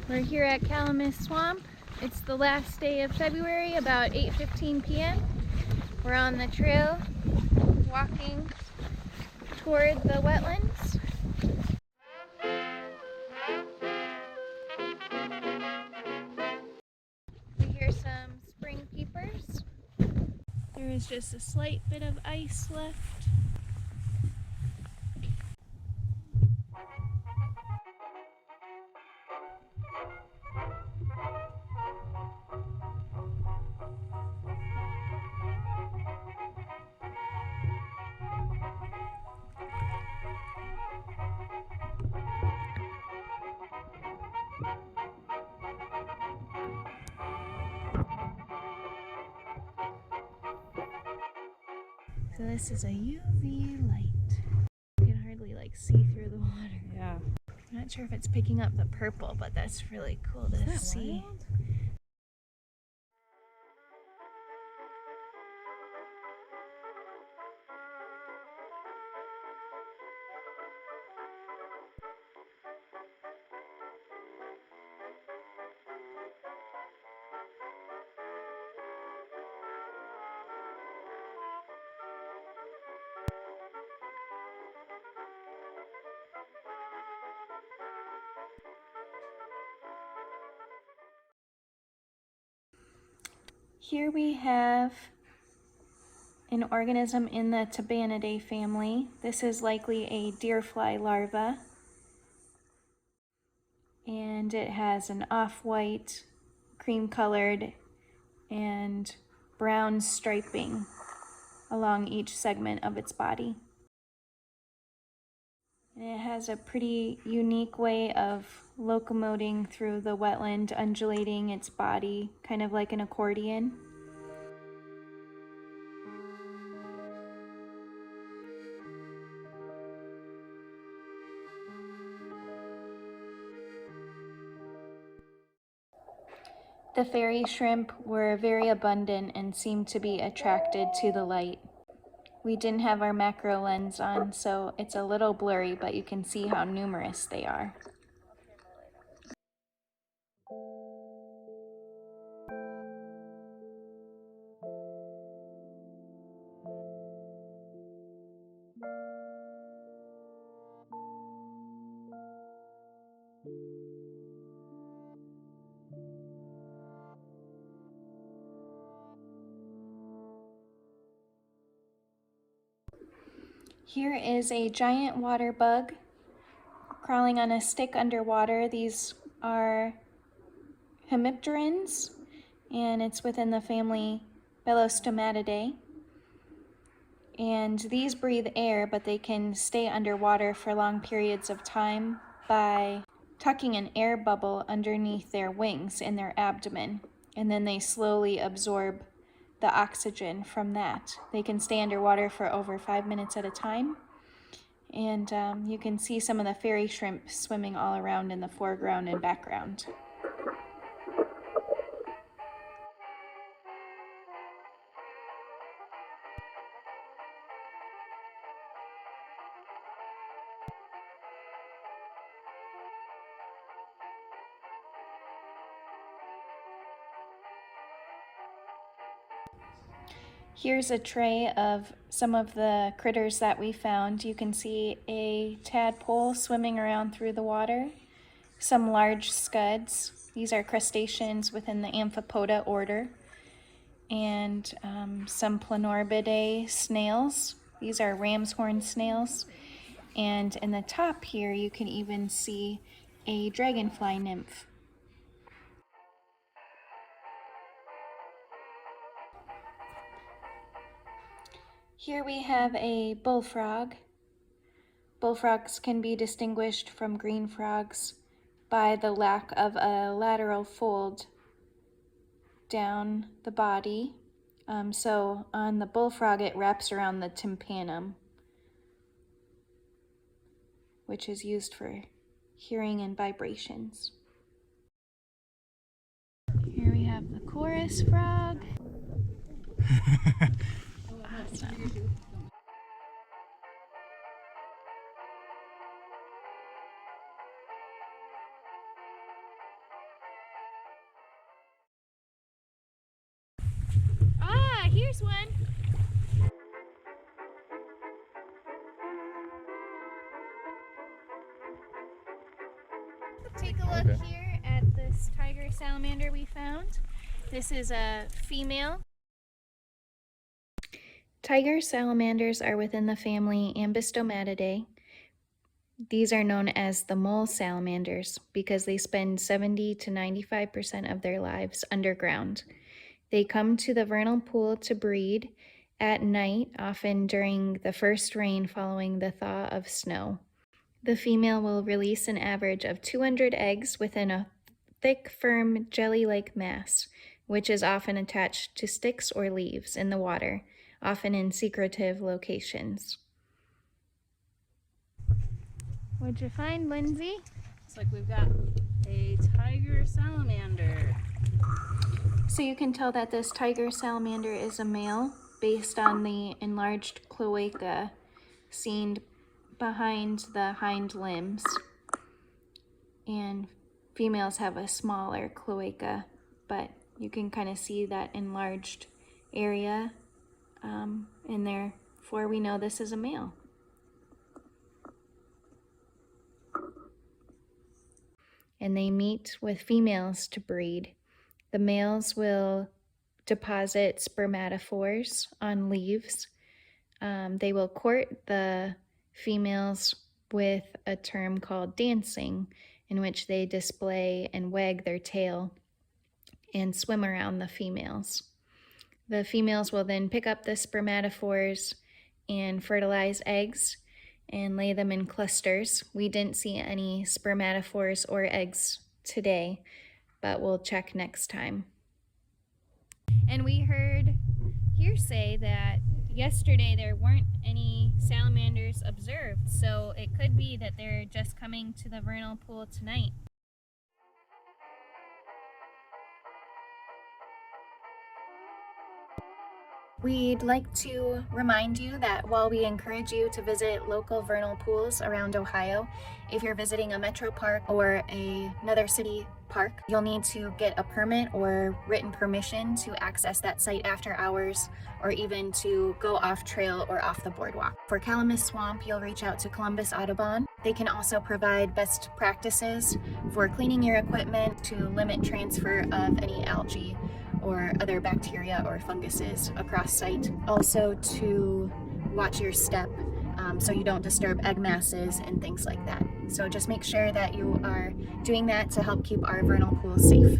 We're here at Calamus Swamp. It's the last day of February, about 8:15 p.m. We're on the trail walking toward the wetlands. We hear some spring peepers. There is just a slight bit of ice left. So this is a UV light. You can hardly see through the water. Yeah. I'm not sure if it's picking up the purple, but that's really cool to see. Wild? Here we have an organism in the Tabanidae family. This is likely a deerfly larva. And it has an off-white, cream-colored, and brown striping along each segment of its body. And it has a pretty unique way of locomoting through the wetland, undulating its body, kind of like an accordion. The fairy shrimp were very abundant and seemed to be attracted to the light. We didn't have our macro lens on, so it's a little blurry, but you can see how numerous they are. Here is a giant water bug crawling on a stick underwater. These are hemipterans, and it's within the family Belostomatidae. And these breathe air, but they can stay underwater for long periods of time by tucking an air bubble underneath their wings in their abdomen, and then they slowly absorb the oxygen from that. They can stay underwater for over 5 minutes at a time. And you can see some of the fairy shrimp swimming all around in the foreground and background. Here's a tray of some of the critters that we found. You can see a tadpole swimming around through the water, some large scuds. These are crustaceans within the Amphipoda order, and some Planorbidea snails. These are ram's horn snails. And in the top here, you can even see a dragonfly nymph. Here we have a bullfrog. Bullfrogs can be distinguished from green frogs by the lack of a lateral fold down the body. So on the bullfrog, it wraps around the tympanum, which is used for hearing and vibrations. Here we have the chorus frog. Awesome. Nice one. Take a look here at this tiger salamander we found. This is a female. Tiger salamanders are within the family Ambystomatidae. These are known as the mole salamanders because they spend 70 to 95% of their lives underground. They come to the vernal pool to breed at night, often during the first rain following the thaw of snow. The female will release an average of 200 eggs within a thick, firm, jelly-like mass, which is often attached to sticks or leaves in the water, often in secretive locations. What'd you find, Lindsay? Looks like we've got a tiger salamander. So you can tell that this tiger salamander is a male based on the enlarged cloaca seen behind the hind limbs. And females have a smaller cloaca, but you can kind of see that enlarged area, and therefore we know this is a male. And they meet with females to breed. The males will deposit spermatophores on leaves. They will court the females with a term called dancing, in which they display and wag their tail and swim around the females. The females will then pick up the spermatophores and fertilize eggs and lay them in clusters. We didn't see any spermatophores or eggs today, but we'll check next time. And we heard hearsay that yesterday there weren't any salamanders observed, so it could be that they're just coming to the vernal pool tonight. We'd like to remind you that while we encourage you to visit local vernal pools around Ohio, if you're visiting a metro park or another city park, you'll need to get a permit or written permission to access that site after hours, or even to go off trail or off the boardwalk. For Calamus Swamp, you'll reach out to Columbus Audubon. They can also provide best practices for cleaning your equipment to limit transfer of any algae or other bacteria or funguses across site. Also to watch your step so you don't disturb egg masses and things like that. So just make sure that you are doing that to help keep our vernal pools safe.